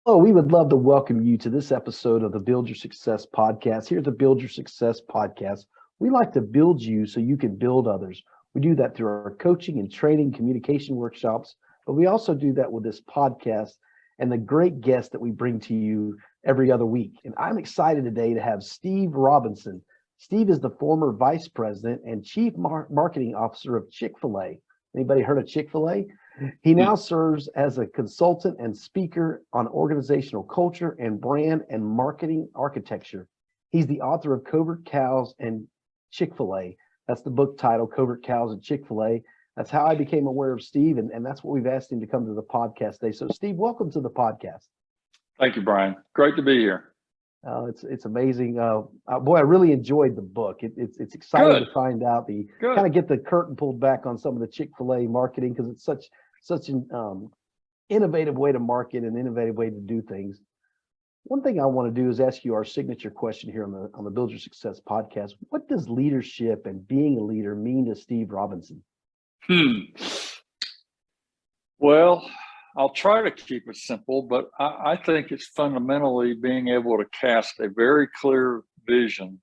Oh, we would love to welcome you to this episode of the Build Your Success podcast. Here at the Build Your Success podcast, we like to build you so you can build others. We do that through our coaching and training, communication workshops, but we also do that with this podcast and the great guests that we bring to you every other week. And I'm excited today to have Steve Robinson. Steve is the former vice president and chief marketing officer of Chick-fil-A. Anybody heard of Chick-fil-A? He now serves as a consultant and speaker on organizational culture and brand and marketing architecture. He's the author of Covert Cows and Chick-fil-A. That's the book title, Covert Cows and Chick-fil-A. That's how I became aware of Steve, and that's what we've asked him to come to the podcast today. So, Steve, welcome to the podcast. Thank you, Brian. Great to be here. It's amazing. Boy, I really enjoyed the book. It's exciting to find out kind of get the curtain pulled back on some of the Chick-fil-A marketing, because it's such an innovative way to market and innovative way to do things. One thing I want to do is ask you our signature question here on the Build Your Success podcast. What does leadership and being a leader mean to Steve Robinson? Well, I'll try to keep it simple, but I think it's fundamentally being able to cast a very clear vision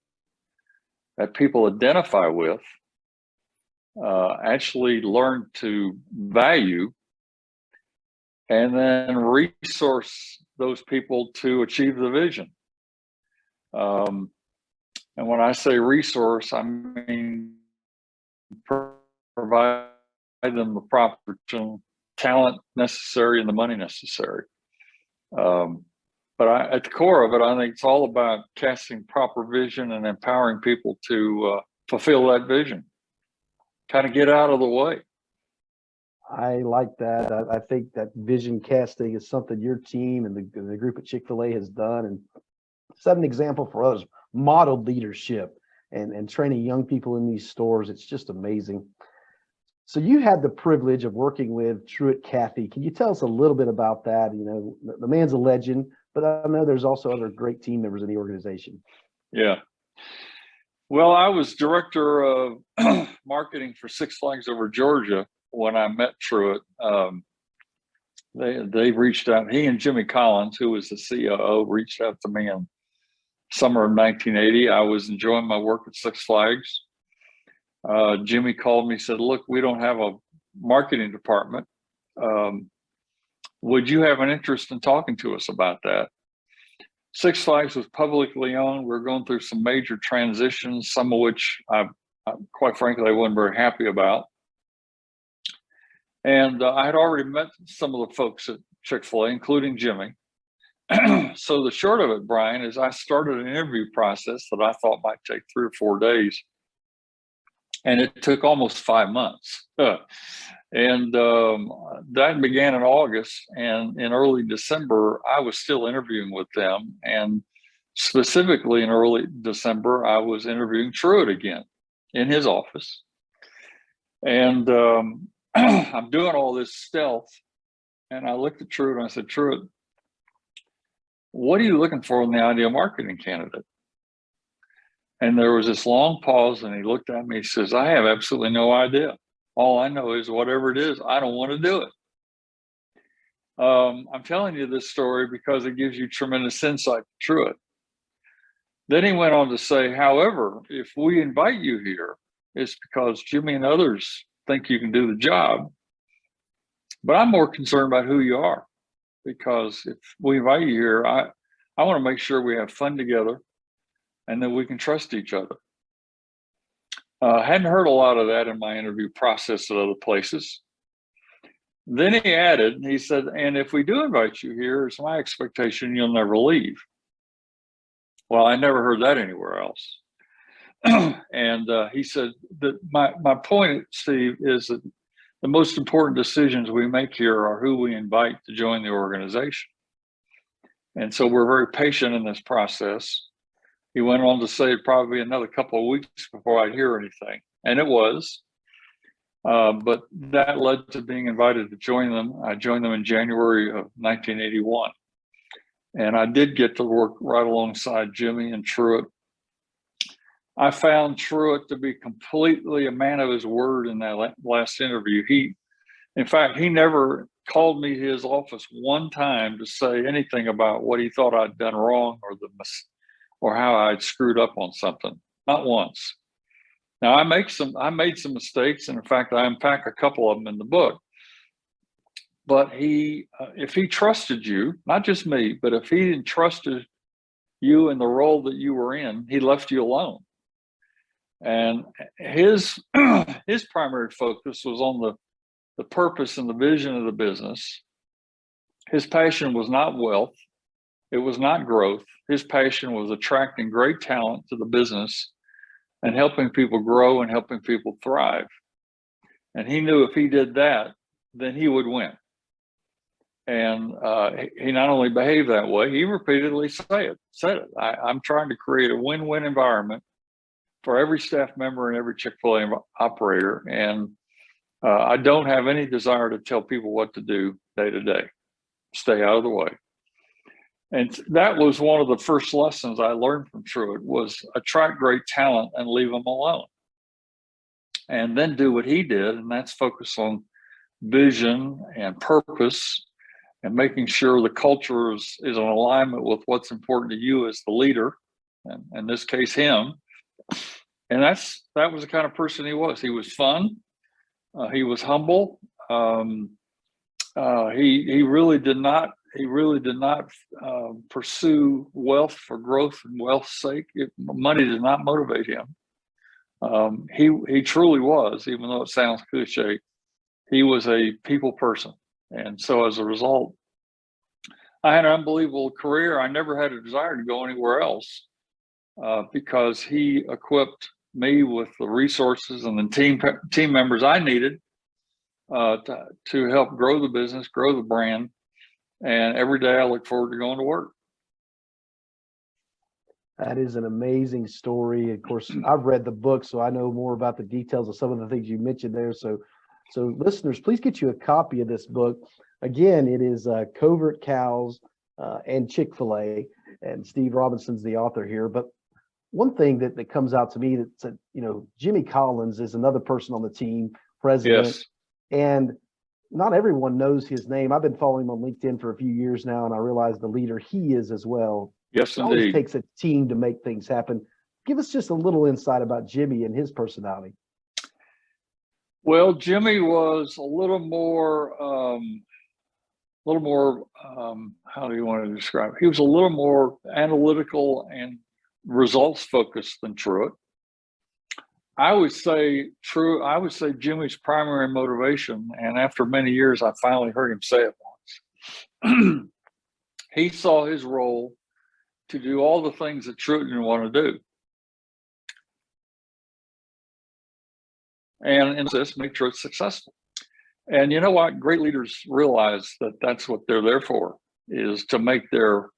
that people identify with, actually learn to value, and then resource those people to achieve the vision. And when I say resource, I mean provide them the proper talent necessary and the money necessary. But at the core of it, I think it's all about casting proper vision and empowering people to fulfill that vision, kind of get out of the way. I like that. I think that vision casting is something your team and the group at Chick-fil-A has done and set an example for others, modeled leadership and training young people in these stores. It's just amazing. So you had the privilege of working with Truett Cathy. Can you tell us a little bit about that? You know, the man's a legend, but I know there's also other great team members in the organization. Yeah. Well, I was director of marketing for Six Flags Over Georgia when I met Truett. They reached out. He and Jimmy Collins, who was the COO, reached out to me in summer of 1980. I was enjoying my work at Six Flags. Jimmy called me, said, "Look, we don't have a marketing department. Would you have an interest in talking to us about that?" Six Flags was publicly owned. We were going through some major transitions, some of which I quite frankly, I wasn't very happy about. And I had already met some of the folks at Chick-fil-A, including Jimmy. So the short of it, Brian, is I started an interview process that I thought might take 3 or 4 days. And it took almost 5 months. And that began in August. And in early December, I was still interviewing with them. And specifically in early December, I was interviewing Truett again in his office. And I'm doing all this stealth. And I looked at Truett and I said, "Truett, what are you looking for in the ideal marketing candidate?" And there was this long pause, and he looked at me, he says, "I have absolutely no idea. All I know is whatever it is, I don't want to do it." I'm telling you this story because it gives you tremendous insight to Truett. Then he went on to say, "However, if we invite you here, it's because Jimmy and others think you can do the job. But I'm more concerned about who you are, because if we invite you here, I want to make sure we have fun together and that we can trust each other." Hadn't heard a lot of that in my interview process at other places. Then he added, he said, "And if we do invite you here, it's my expectation you'll never leave." Well, I never heard that anywhere else. And he said that my point, Steve, is that the most important decisions we make here are who we invite to join the organization. And so we're very patient in this process. He went on to say it'd probably be another couple of weeks before I'd hear anything. And it was. But that led to being invited to join them. I joined them in January of 1981. And I did get to work right alongside Jimmy and Truett. I found Truett to be completely a man of his word in that last interview. In fact, he never called me to his office one time to say anything about what he thought I'd done wrong or how I'd screwed up on something. Not once. Now I made some mistakes, and in fact, I unpack a couple of them in the book. But if he trusted you, not just me, but if he entrusted you in the role that you were in, he left you alone. And his primary focus was on the purpose and the vision of the business. His passion was not wealth. It was not growth. His passion was attracting great talent to the business and helping people grow and helping people thrive. And he knew if he did that, then he would win. And he not only behaved that way, he repeatedly said it. I'm trying to create a win-win environment for every staff member and every Chick-fil-A operator. And I don't have any desire to tell people what to do day to day. Stay out of the way. And that was one of the first lessons I learned from Truett, was attract great talent and leave them alone. And then do what he did, and that's focus on vision and purpose and making sure the culture is in alignment with what's important to you as the leader, and in this case, him. And that was the kind of person he was. He was fun. He was humble. He really did not pursue wealth for growth and wealth's sake. Money did not motivate him. He truly was, even though it sounds cliche, he was a people person. And so as a result, I had an unbelievable career. I never had a desire to go anywhere else because he equipped me with the resources and the team members I needed to help grow the business, grow the brand. And every day I look forward to going to work. That is an amazing story. Of course, I've read the book, so I know more about the details of some of the things you mentioned there. So listeners, please get you a copy of this book. Again, it is Covert Cows and Chick-fil-A, and Steve Robinson's the author here. But one thing that comes out to me that, Jimmy Collins is another person on the team, president. Yes. And not everyone knows his name. I've been following him on LinkedIn for a few years now, and I realize the leader he is as well. Yes, It indeed. always takes a team to make things happen. Give us just a little insight about Jimmy and his personality. Well, Jimmy was a little more, how do you want to describe it? He was a little more analytical and results focused than Truett. I would say Jimmy's primary motivation, and after many years, I finally heard him say it once. He saw his role to do all the things that Truett didn't want to do. And in this, make Truett successful. And you know what? Great leaders realize that that's what they're there for, is to make their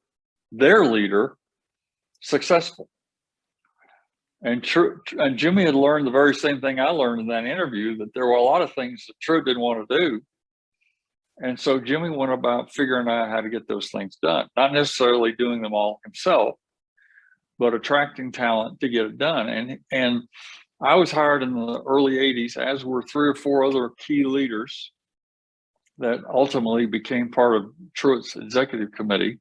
leader successful. And Jimmy had learned the very same thing I learned in that interview, that there were a lot of things that Truett didn't want to do. And so Jimmy went about figuring out how to get those things done, not necessarily doing them all himself, but attracting talent to get it done. And I was hired in the early 80s, as were 3 or 4 other key leaders that ultimately became part of Truett's executive committee.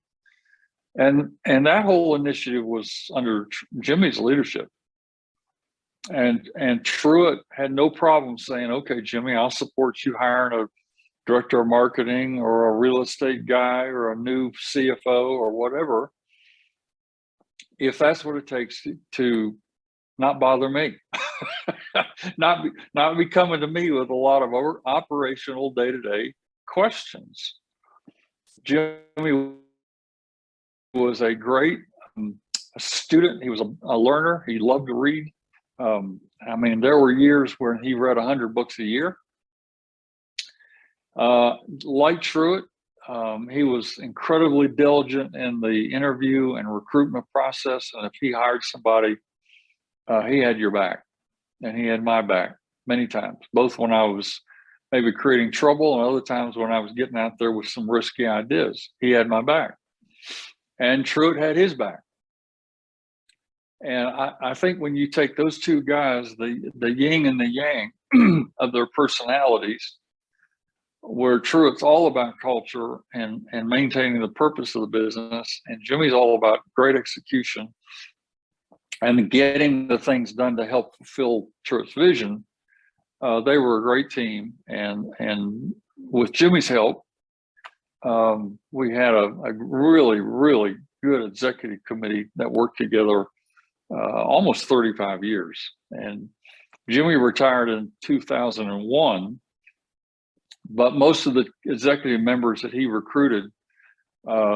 And that whole initiative was under Jimmy's leadership. And Truett had no problem saying, okay, Jimmy, I'll support you hiring a director of marketing or a real estate guy or a new CFO or whatever, if that's what it takes to not bother me, not be coming to me with a lot of operational day-to-day questions. Jimmy was a great student. He was a learner. He loved to read. There were years when he read 100 books a year. Like Truett, he was incredibly diligent in the interview and recruitment process. And if he hired somebody, he had your back, and he had my back many times, both when I was maybe creating trouble and other times when I was getting out there with some risky ideas. He had my back, and Truett had his back. And I think when you take those two guys, the yin and the yang of their personalities, where Truett's all about culture and maintaining the purpose of the business, and Jimmy's all about great execution and getting the things done to help fulfill Truett's vision. They were a great team, and with Jimmy's help, we had a really, really good executive committee that worked together almost 35 years. And Jimmy retired in 2001, but most of the executive members that he recruited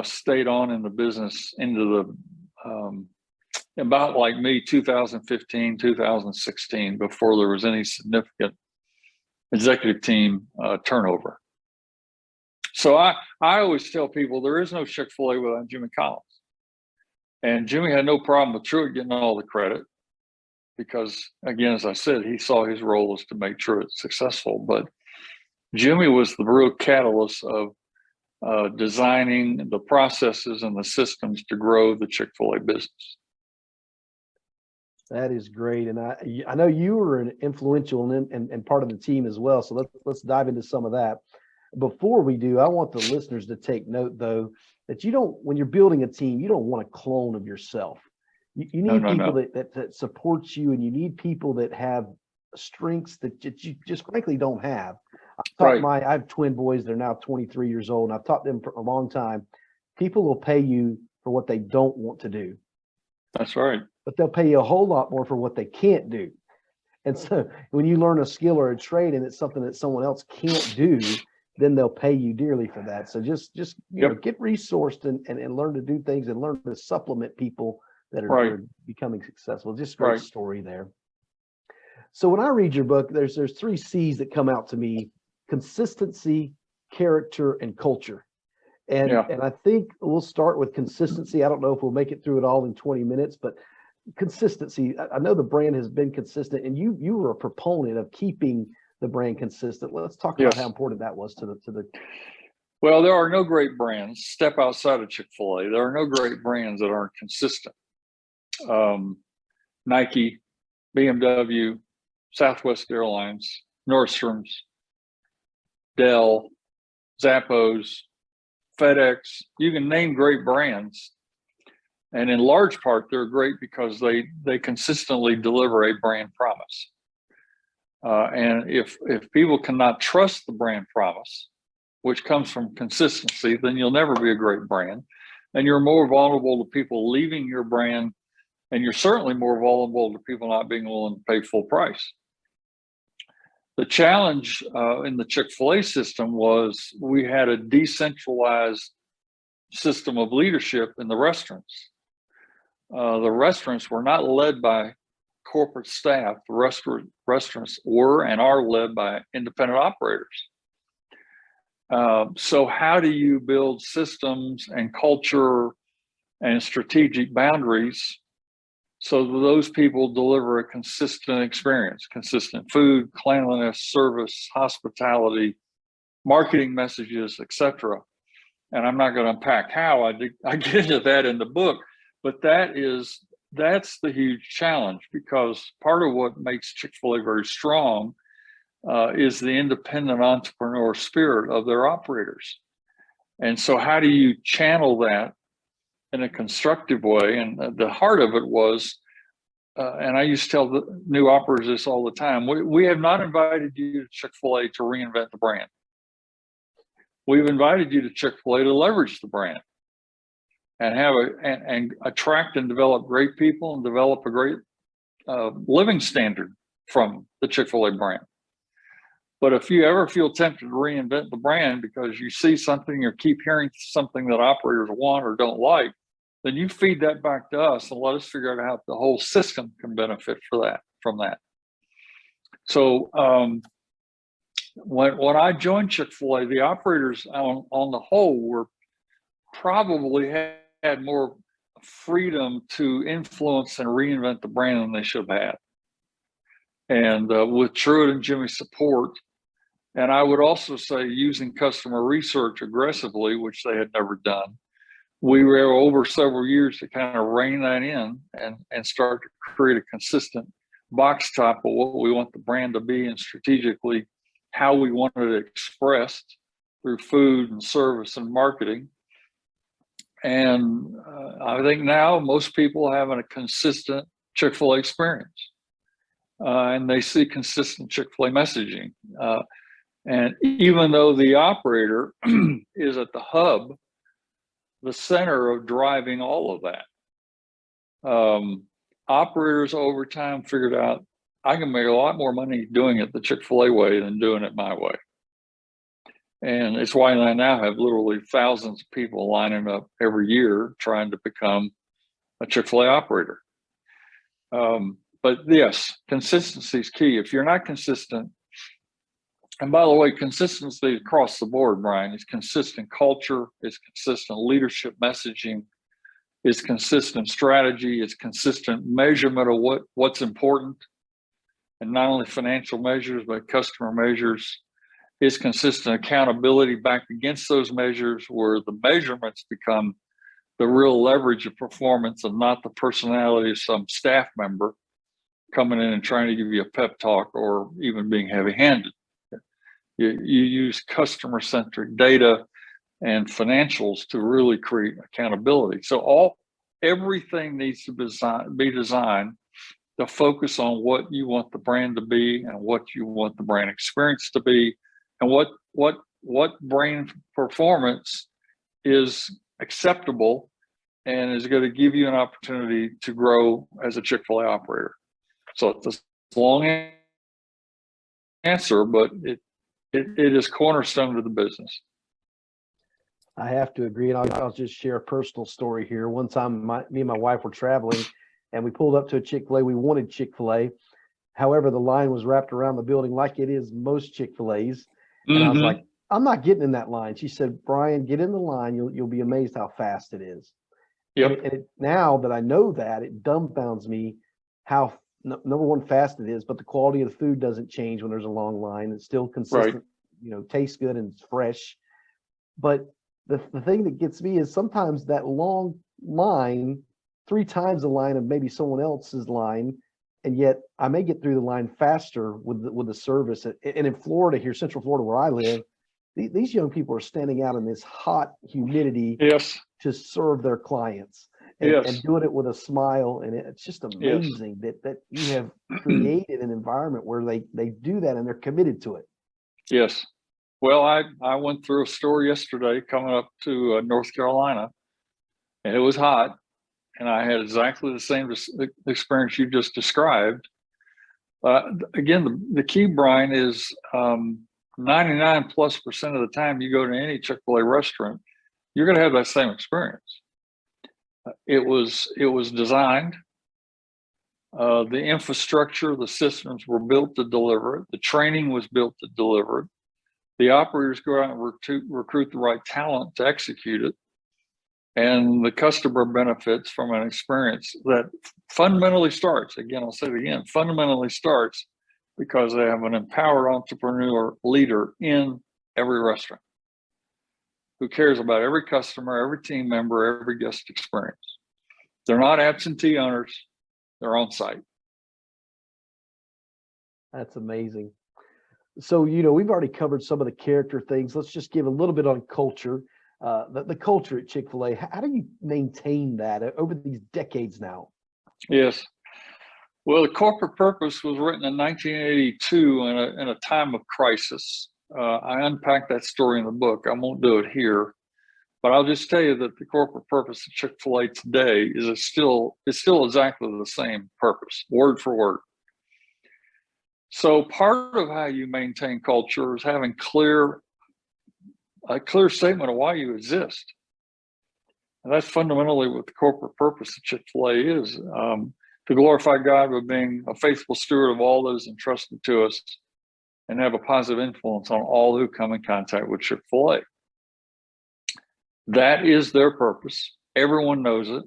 stayed on in the business into the about like me, 2015, 2016, before there was any significant executive team turnover. So I always tell people there is no Chick-fil-A without Jimmy Collins. And Jimmy had no problem with Truett getting all the credit because, again, as I said, he saw his role as to make Truett successful. But Jimmy was the real catalyst of designing the processes and the systems to grow the Chick-fil-A business. That is great, and I know you were an influential and part of the team as well. So let's dive into some of that. Before we do, I want the listeners to take note, though, that you don't, when you're building a team, you don't want a clone of yourself. You need people that support you, and you need people that have strengths that you just frankly don't have. I have twin boys. They're now 23 years old, and I've taught them for a long time. People will pay you for what they don't want to do. That's right. But they'll pay you a whole lot more for what they can't do. And so when you learn a skill or a trade and it's something that someone else can't do, then they'll pay you dearly for that. So just you know, get resourced and learn to do things and learn to supplement people that are becoming successful. Just a great story there. So when I read your book, there's 3 C's that come out to me: consistency, character, and culture. And I think we'll start with consistency. I don't know if we'll make it through it all in 20 minutes, but consistency. I know the brand has been consistent, and you were a proponent of keeping the brand consistent. Let's talk about how important that was to the. Well, there are no great brands. Step outside of Chick-fil-A. There are no great brands that aren't consistent. Nike, BMW, Southwest Airlines, Nordstrom's, Dell, Zappos, FedEx. You can name great brands. And in large part, they're great because they consistently deliver a brand promise. And if people cannot trust the brand promise, which comes from consistency, then you'll never be a great brand. And you're more vulnerable to people leaving your brand, and you're certainly more vulnerable to people not being willing to pay full price. The challenge in the Chick-fil-A system was we had a decentralized system of leadership in the restaurants. The restaurants were not led by corporate staff. The restaurants were and are led by independent operators. So how do you build systems and culture and strategic boundaries so that those people deliver a consistent experience, consistent food, cleanliness, service, hospitality, marketing messages, etc.? And I'm not going to unpack how. I get into that in the book, but that's the huge challenge, because part of what makes Chick-fil-A very strong is the independent entrepreneur spirit of their operators. And so how do you channel that in a constructive way? And the heart of it was, and I used to tell the new operators this all the time, we have not invited you to Chick-fil-A to reinvent the brand. We've invited you to Chick-fil-A to leverage the brand and and attract and develop great people and develop a great living standard from the Chick-fil-A brand. But if you ever feel tempted to reinvent the brand because you see something or keep hearing something that operators want or don't like, then you feed that back to us and let us figure out how the whole system can benefit from that. So when I joined Chick-fil-A, the operators on the whole were probably had more freedom to influence and reinvent the brand than they should have had. And with Truett and Jimmy's support, and I would also say using customer research aggressively, which they had never done, we were over several years to kind of rein that in and start to create a consistent box top of what we want the brand to be and strategically how we wanted it expressed through food and service and marketing. And I think now most people have a consistent Chick-fil-A experience, and they see consistent Chick-fil-A messaging. And even though the operator is at the hub, the center of driving all of that, operators over time figured out, I can make a lot more money doing it the Chick-fil-A way than doing it my way. And it's why I now have literally thousands of people lining up every year trying to become a Chick-fil-A operator. But yes, consistency is key. If you're not consistent, and by the way, consistency across the board, Brian, is consistent culture, is consistent leadership messaging, is consistent strategy, is consistent measurement of what's important, and not only financial measures, but customer measures, is consistent accountability back against those measures, where the measurements become the real leverage of performance and not the personality of some staff member coming in and trying to give you a pep talk or even being heavy-handed. You use customer-centric data and financials to really create accountability. So everything needs to be designed to focus on what you want the brand to be and what you want the brand experience to be, and what brand performance is acceptable and is going to give you an opportunity to grow as a Chick-fil-A operator. So it's a long answer, but it is cornerstone to the business. I have to agree, and I'll just share a personal story here. One time, me and my wife were traveling, and we pulled up to a Chick-fil-A. We wanted Chick-fil-A. However, the line was wrapped around the building like it is most Chick-fil-A's. And I was like, I'm not getting in that line. She said, Brian, get in the line. You'll be amazed how fast it is. Yep. And now that I know that, it dumbfounds me how, number one, fast it is, but the quality of the food doesn't change when there's a long line. It's still consistent, right. Tastes good and it's fresh. But the thing that gets me is sometimes that long line, 3 times the line of maybe someone else's line, and yet I may get through the line faster with the service. And in Florida here, Central Florida, where I live, these young people are standing out in this hot humidity to serve their clients and doing it with a smile. And it's just amazing that you have created an environment where they do that and they're committed to it. Yes. Well, I went through a store yesterday coming up to North Carolina, and it was hot. And I had exactly the same experience you just described. Again, the key, Brian, is 99+% of the time you go to any Chick-fil-A restaurant, you're going to have that same experience. It was designed. The infrastructure, the systems were built to deliver it. The training was built to deliver it. The operators go out and recruit the right talent to execute it. And the customer benefits from an experience that fundamentally starts, again, I'll say it again, fundamentally starts because they have an empowered entrepreneur leader in every restaurant who cares about every customer, every team member, every guest experience. They're not absentee owners, they're on site. That's amazing. So, we've already covered some of the character things. Let's just give a little bit on culture. The culture at Chick-fil-A, how do you maintain that over these decades now? Yes. Well, the corporate purpose was written in 1982 in a time of crisis. I unpacked that story in the book. I won't do it here, but I'll just tell you that the corporate purpose of Chick-fil-A today is still exactly the same purpose, word for word. So part of how you maintain culture is having a clear statement of why you exist. And that's fundamentally what the corporate purpose of Chick-fil-A is, to glorify God by being a faithful steward of all those entrusted to us and have a positive influence on all who come in contact with Chick-fil-A. That is their purpose. Everyone knows it.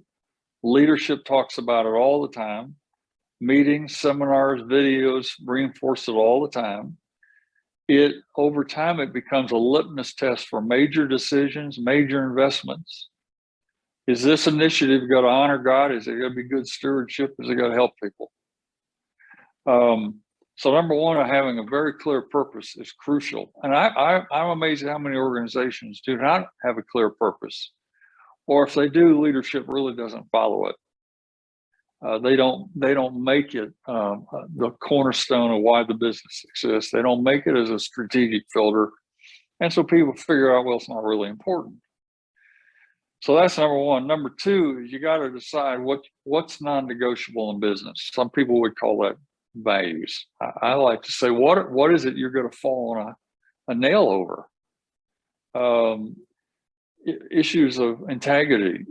Leadership talks about it all the time. Meetings, seminars, videos reinforce it all the time. Over time, it becomes a litmus test for major decisions, major investments. Is this initiative going to honor God? Is it going to be good stewardship? Is it going to help people? So number one, having a very clear purpose is crucial. And I'm amazed at how many organizations do not have a clear purpose. Or if they do, leadership really doesn't follow it. They don't make it the cornerstone of why the business exists. They don't make it as a strategic filter. And so people figure out, well, it's not really important. So that's number one. Number two is you got to decide what's non-negotiable in business. Some people would call that values. I like to say, what is it you're going to fall on a nail over? Issues of integrity,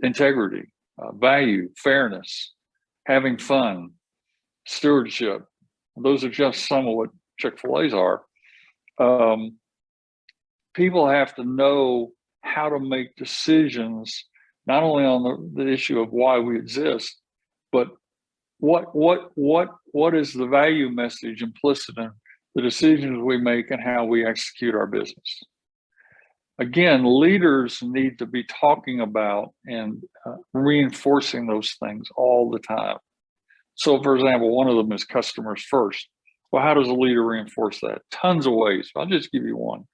value, fairness, having fun, stewardship. Those are just some of what Chick-fil-A's are. People have to know how to make decisions, not only on the issue of why we exist, but what is the value message implicit in the decisions we make and how we execute our business. Again, leaders need to be talking about and reinforcing those things all the time. So, for example, one of them is customers first. Well, how does a leader reinforce that? Tons of ways. I'll just give you one.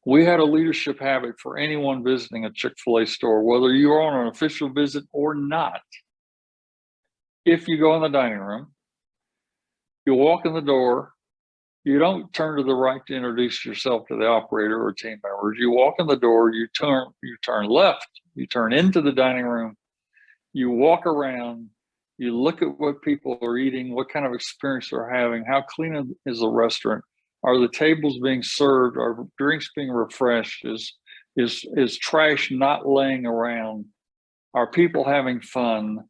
We had a leadership habit for anyone visiting a Chick-fil-A store, whether you're on an official visit or not. If you go in the dining room, you walk in the door, you don't turn to the right to introduce yourself to the operator or team members. You walk in the door, you turn left, you turn into the dining room, you walk around, you look at what people are eating, what kind of experience they're having, how clean is the restaurant, are the tables being served, are drinks being refreshed, is trash not laying around, are people having fun?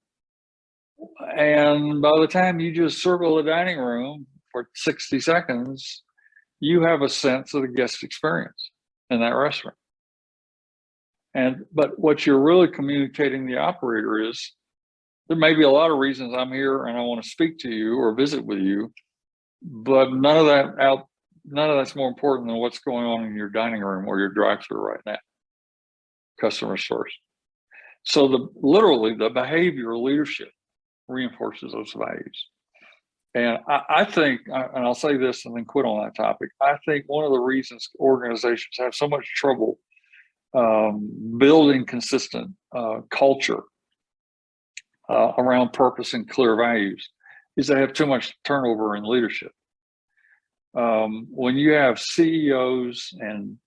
And by the time you just circle the dining room for 60 seconds, you have a sense of the guest experience in that restaurant. But what you're really communicating to the operator is, there may be a lot of reasons I'm here and I want to speak to you or visit with you, but none of that's more important than what's going on in your dining room or your drive-thru right now. Customer source. So literally the behavioral leadership reinforces those values. And I think, and I'll say this and then quit on that topic, I think one of the reasons organizations have so much trouble building consistent culture around purpose and clear values is they have too much turnover in leadership. When you have CEOs and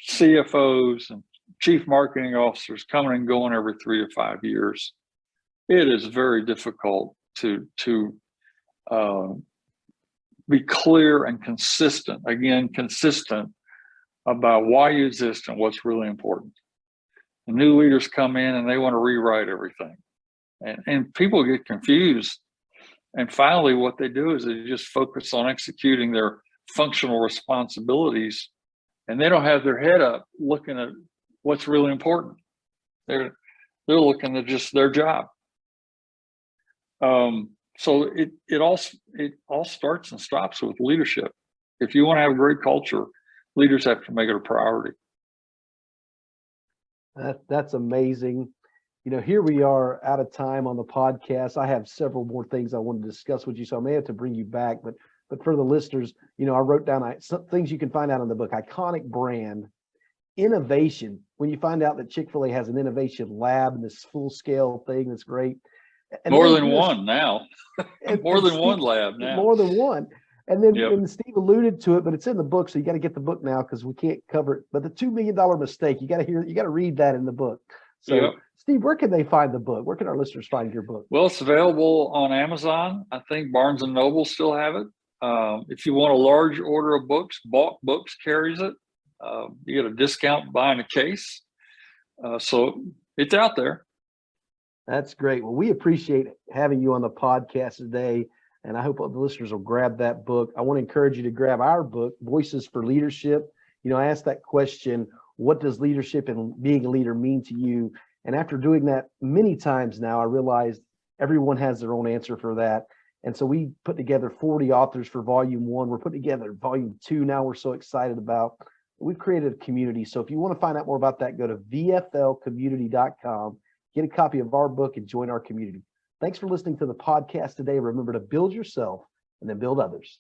CFOs and chief marketing officers coming and going every 3 to 5 years, it is very difficult to be clear and consistent, consistent about why you exist and what's really important. The new leaders come in and they want to rewrite everything. And people get confused. And finally, what they do is they just focus on executing their functional responsibilities, and they don't have their head up looking at what's really important. They're looking at just their job. So it all starts and stops with leadership. If you want to have a great culture, leaders have to make it a priority. That's amazing. You know, here we are out of time on the podcast. I have several more things I want to discuss with you, so I may have to bring you back. But for the listeners, you know, I wrote down some things you can find out in the book: iconic brand, innovation. When you find out that Chick-fil-A has an innovation lab and this full-scale thing that's great. And more than one now. More than one lab now. More than one. And then and Steve alluded to it, but it's in the book, so you got to get the book now because we can't cover it. But the $2 million mistake, you got to read that in the book. So Steve, where can they find the book? Where can our listeners find your book? Well, it's available on Amazon. I think Barnes & Noble still have it. If you want a large order of books, Bulk Books carries it. You get a discount buying a case. So it's out there. That's great. Well, we appreciate having you on the podcast today, and I hope all the listeners will grab that book. I want to encourage you to grab our book, Voices for Leadership. You know, I asked that question, what does leadership and being a leader mean to you? And after doing that many times now, I realized everyone has their own answer for that. And so we put together 40 authors for volume 1. We're putting together volume 2 now. We're so excited about. We've created a community. So if you want to find out more about that, go to vflcommunity.com, get a copy of our book, and join our community. Thanks for listening to the podcast today. Remember to build yourself and then build others.